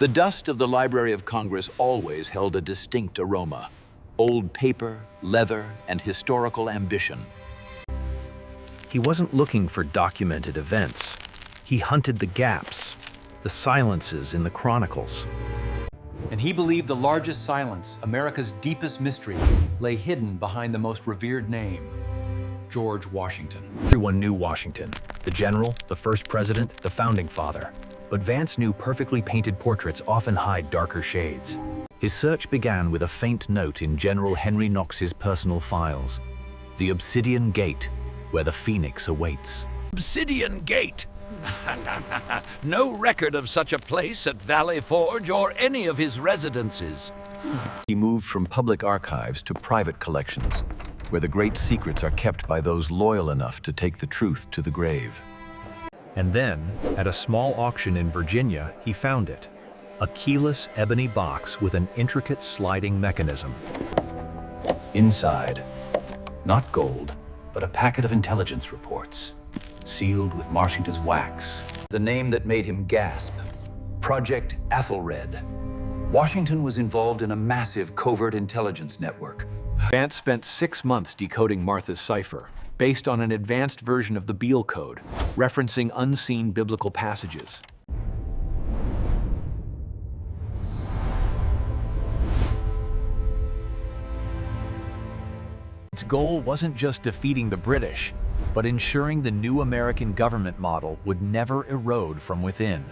The dust of the Library of Congress always held a distinct aroma. Old paper, leather, and historical ambition. He wasn't looking for documented events. He hunted the gaps, the silences in the chronicles. And he believed the largest silence, America's deepest mystery, lay hidden behind the most revered name, George Washington. Everyone knew Washington, the general, the first president, the founding father. But Vance knew perfectly painted portraits often hide darker shades. His search began with a faint note in General Henry Knox's personal files. The Obsidian Gate, where the Phoenix awaits. Obsidian Gate. No record of such a place at Valley Forge or any of his residences. He moved from public archives to private collections, where the great secrets are kept by those loyal enough to take the truth to the grave. And then, at a small auction in Virginia, he found it. A keyless ebony box with an intricate sliding mechanism. Inside, not gold, but a packet of intelligence reports, sealed with Washington's wax. The name that made him gasp, Project Athelred. Washington was involved in a massive covert intelligence network. Vance spent 6 months decoding Martha's cipher, based on an advanced version of the Beale Code, referencing unseen biblical passages. Its goal wasn't just defeating the British, but ensuring the new American government model would never erode from within.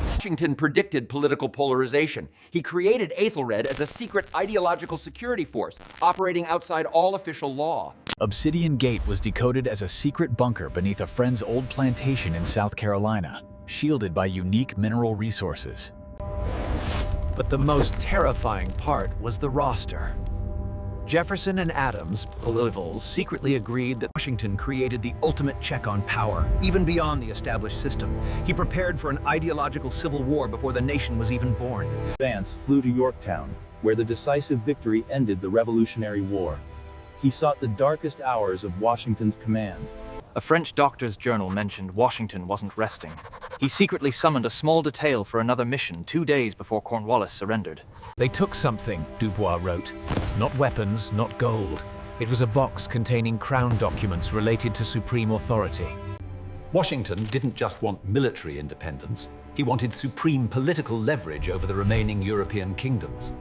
Washington predicted political polarization. He created Athelred as a secret ideological security force, operating outside all official law. Obsidian Gate was decoded as a secret bunker beneath a friend's old plantation in South Carolina, shielded by unique mineral resources. But the most terrifying part was the roster. Jefferson and Adams, rivals, secretly agreed that Washington created the ultimate check on power, even beyond the established system. He prepared for an ideological civil war before the nation was even born. Vance flew to Yorktown, where the decisive victory ended the Revolutionary War. He sought the darkest hours of Washington's command. A French doctor's journal mentioned Washington wasn't resting. He secretly summoned a small detail for another mission 2 days before Cornwallis surrendered. They took something, Dubois wrote. Not weapons, not gold. It was a box containing crown documents related to supreme authority. Washington didn't just want military independence, he wanted supreme political leverage over the remaining European kingdoms.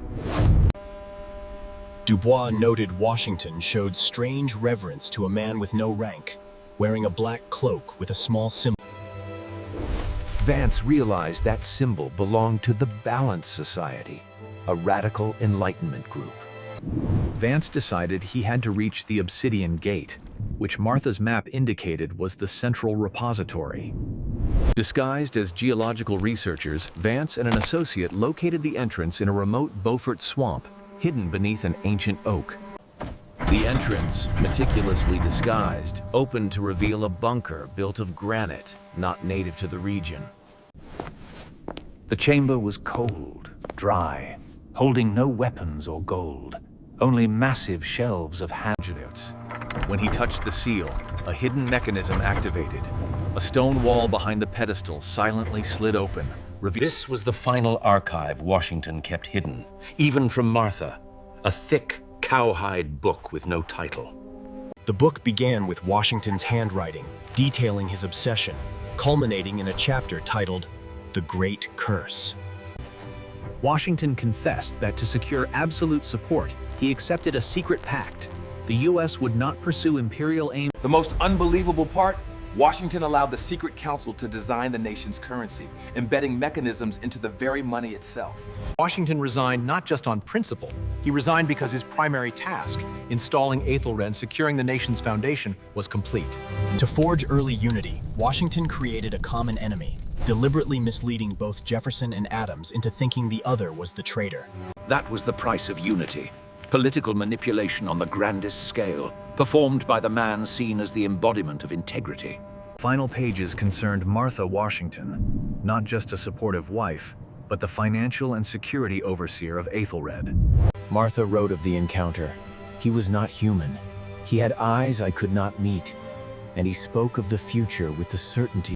Dubois noted Washington showed strange reverence to a man with no rank, wearing a black cloak with a small symbol. Vance realized that symbol belonged to the Balance Society, a radical Enlightenment group. Vance decided he had to reach the Obsidian Gate, which Martha's map indicated was the central repository. Disguised as geological researchers, Vance and an associate located the entrance in a remote Beaufort swamp, hidden beneath an ancient oak. The entrance, meticulously disguised, opened to reveal a bunker built of granite, not native to the region. The chamber was cold, dry, holding no weapons or gold, only massive shelves of handouts. When he touched the seal, a hidden mechanism activated. A stone wall behind the pedestal silently slid open. This was the final archive Washington kept hidden, even from Martha, a thick, cowhide book with no title. The book began with Washington's handwriting, detailing his obsession, culminating in a chapter titled The Great Curse. Washington confessed that to secure absolute support, he accepted a secret pact. The U.S. would not pursue imperial aims. The most unbelievable part? Washington allowed the secret council to design the nation's currency, embedding mechanisms into the very money itself. Washington resigned not just on principle. He resigned because his primary task, installing Athelred, securing the nation's foundation, was complete. To forge early unity, Washington created a common enemy, deliberately misleading both Jefferson and Adams into thinking the other was the traitor. That was the price of unity. Political manipulation on the grandest scale, performed by the man seen as the embodiment of integrity. Final pages concerned Martha Washington, not just a supportive wife, but the financial and security overseer of Athelred. Martha wrote of the encounter. He was not human. He had eyes I could not meet, and he spoke of the future with the certainty.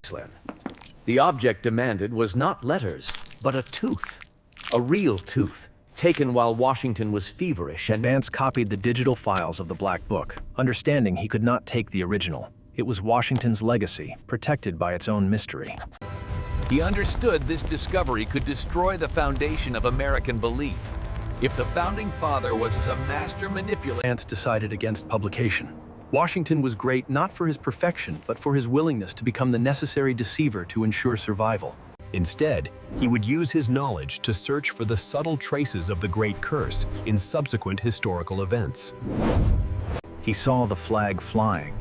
The object demanded was not letters, but a tooth. A real tooth, taken while Washington was feverish, and Vance copied the digital files of the Black Book, understanding he could not take the original. It was Washington's legacy, protected by its own mystery. He understood this discovery could destroy the foundation of American belief. If the founding father was a master manipulator, Vance decided against publication. Washington was great not for his perfection, but for his willingness to become the necessary deceiver to ensure survival. Instead, he would use his knowledge to search for the subtle traces of the Great Curse in subsequent historical events. He saw the flag flying,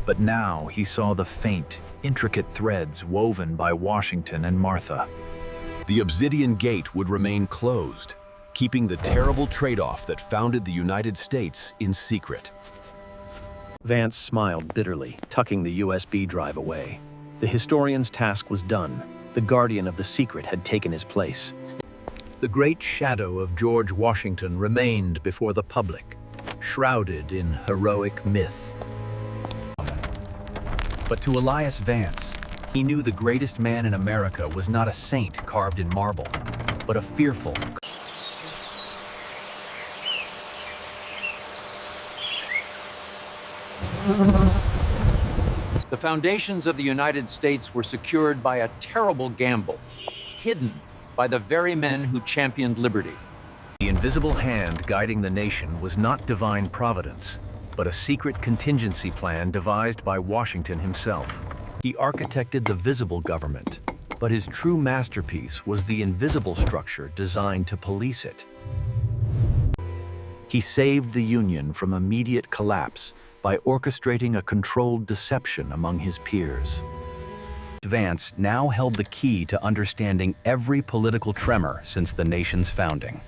but now he saw the faint, intricate threads woven by Washington and Martha. The Obsidian Gate would remain closed, keeping the terrible trade-off that founded the United States in secret. Vance smiled bitterly, tucking the USB drive away. The historian's task was done. The guardian of the secret had taken his place. The great shadow of George Washington remained before the public, shrouded in heroic myth. But to Elias Vance, he knew the greatest man in America was not a saint carved in marble, but a fearful, The foundations of the United States were secured by a terrible gamble, hidden by the very men who championed liberty. The invisible hand guiding the nation was not divine providence, but a secret contingency plan devised by Washington himself. He architected the visible government, but his true masterpiece was the invisible structure designed to police it. He saved the Union from immediate collapse by orchestrating a controlled deception among his peers. Vance now held the key to understanding every political tremor since the nation's founding.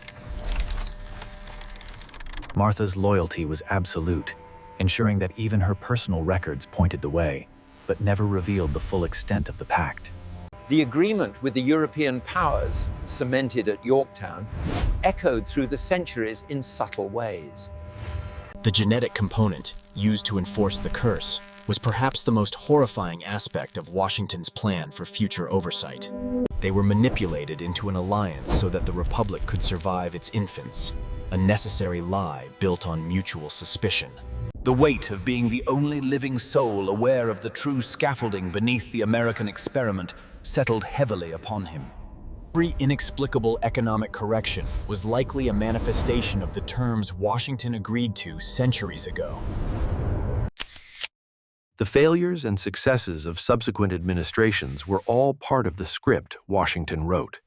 Martha's loyalty was absolute, ensuring that even her personal records pointed the way, but never revealed the full extent of the pact. The agreement with the European powers, cemented at Yorktown, echoed through the centuries in subtle ways. The genetic component, used to enforce the curse, was perhaps the most horrifying aspect of Washington's plan for future oversight. They were manipulated into an alliance so that the Republic could survive its infants, a necessary lie built on mutual suspicion. The weight of being the only living soul aware of the true scaffolding beneath the American experiment settled heavily upon him. Every inexplicable economic correction was likely a manifestation of the terms Washington agreed to centuries ago. The failures and successes of subsequent administrations were all part of the script Washington wrote.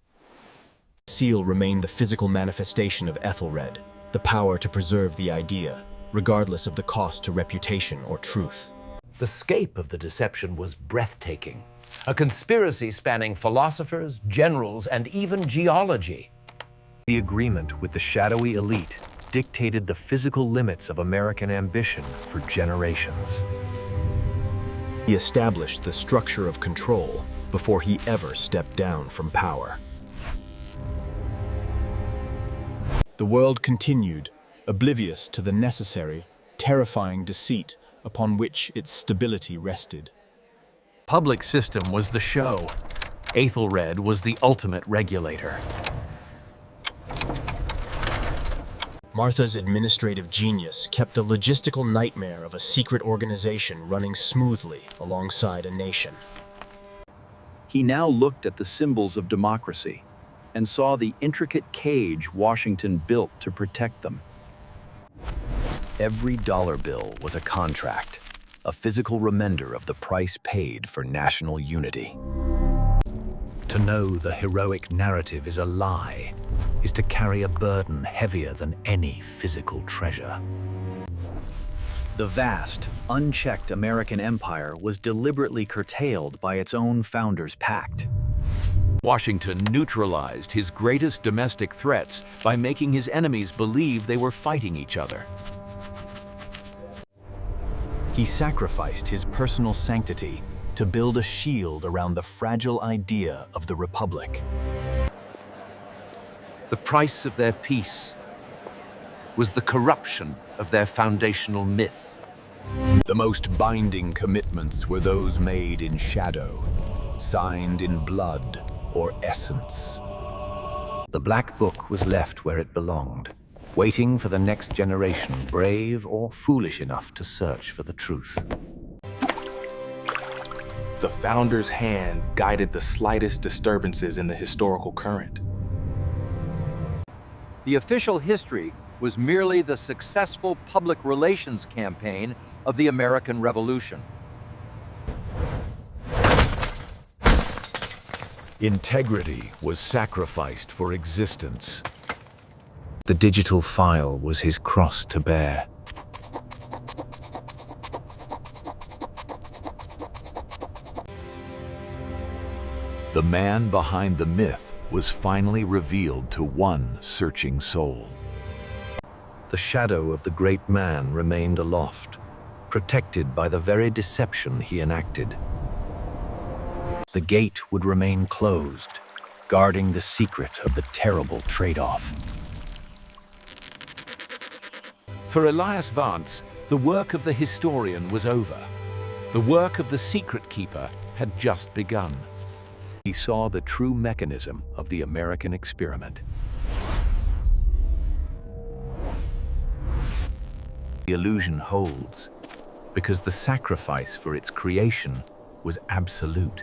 The seal remained the physical manifestation of Ethelred, the power to preserve the idea, regardless of the cost to reputation or truth. The scape of the deception was breathtaking, a conspiracy spanning philosophers, generals, and even geology. The agreement with the shadowy elite dictated the physical limits of American ambition for generations. He established the structure of control before he ever stepped down from power. The world continued, oblivious to the necessary, terrifying deceit upon which its stability rested. Public system was the show. Ethelred was the ultimate regulator. Martha's administrative genius kept the logistical nightmare of a secret organization running smoothly alongside a nation. He now looked at the symbols of democracy and saw the intricate cage Washington built to protect them. Every dollar bill was a contract, a physical reminder of the price paid for national unity. To know the heroic narrative is a lie is to carry a burden heavier than any physical treasure. The vast, unchecked American empire was deliberately curtailed by its own founders' pact. Washington neutralized his greatest domestic threats by making his enemies believe they were fighting each other. He sacrificed his personal sanctity to build a shield around the fragile idea of the Republic. The price of their peace was the corruption of their foundational myth. The most binding commitments were those made in shadow, signed in blood or essence. The Black Book was left where it belonged, waiting for the next generation, brave or foolish enough to search for the truth. The founder's hand guided the slightest disturbances in the historical current. The official history was merely the successful public relations campaign of the American Revolution. Integrity was sacrificed for existence. The digital file was his cross to bear. The man behind the myth was finally revealed to one searching soul. The shadow of the great man remained aloft, protected by the very deception he enacted. The gate would remain closed, guarding the secret of the terrible trade-off. For Elias Vance, the work of the historian was over. The work of the secret keeper had just begun. He saw the true mechanism of the American experiment. The illusion holds because the sacrifice for its creation was absolute.